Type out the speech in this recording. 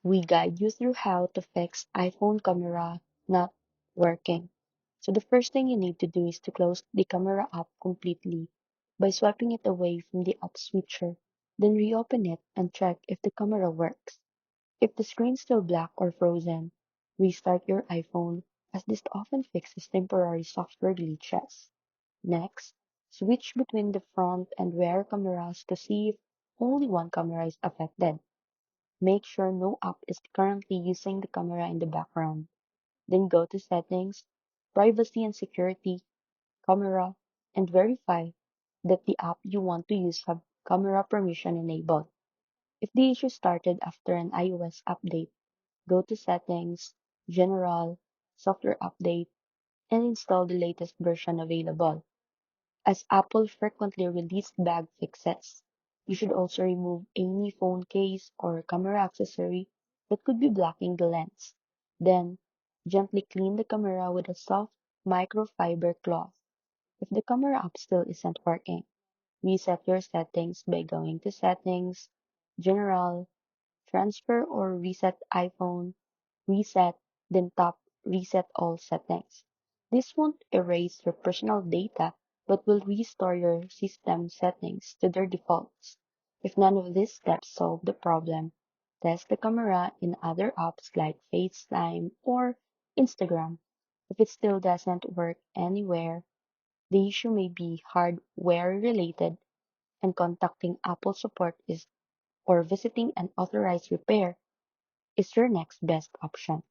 We guide you through how to fix iPhone camera not working. So the first thing you need to do is to close the camera app completely by swiping it away from the app switcher. Then reopen it and check if the camera works. If the screen's still black or frozen, restart your iPhone as this often fixes temporary software glitches. Next, switch between the front and rear cameras to see if only one camera is affected. Make sure no app is currently using the camera in the background. Then go to Settings, Privacy and Security, Camera, and verify that the app you want to use have camera permission enabled. If the issue started after an iOS update, go to Settings, General, Software Update, and install the latest version available. As Apple frequently releases bug fixes, you should also remove any phone case or camera accessory that could be blocking the lens. Then, gently clean the camera with a soft microfiber cloth. If the camera app still isn't working, reset your settings by going to Settings, General, Transfer or Reset iPhone, Reset, then tap Reset All Settings. This won't erase your personal data, but will restore your system settings to their defaults. If none of these steps solve the problem, test the camera in other apps like FaceTime or Instagram. If it still doesn't work anywhere, the issue may be hardware related, and contacting Apple support is or visiting an authorized repair is your next best option.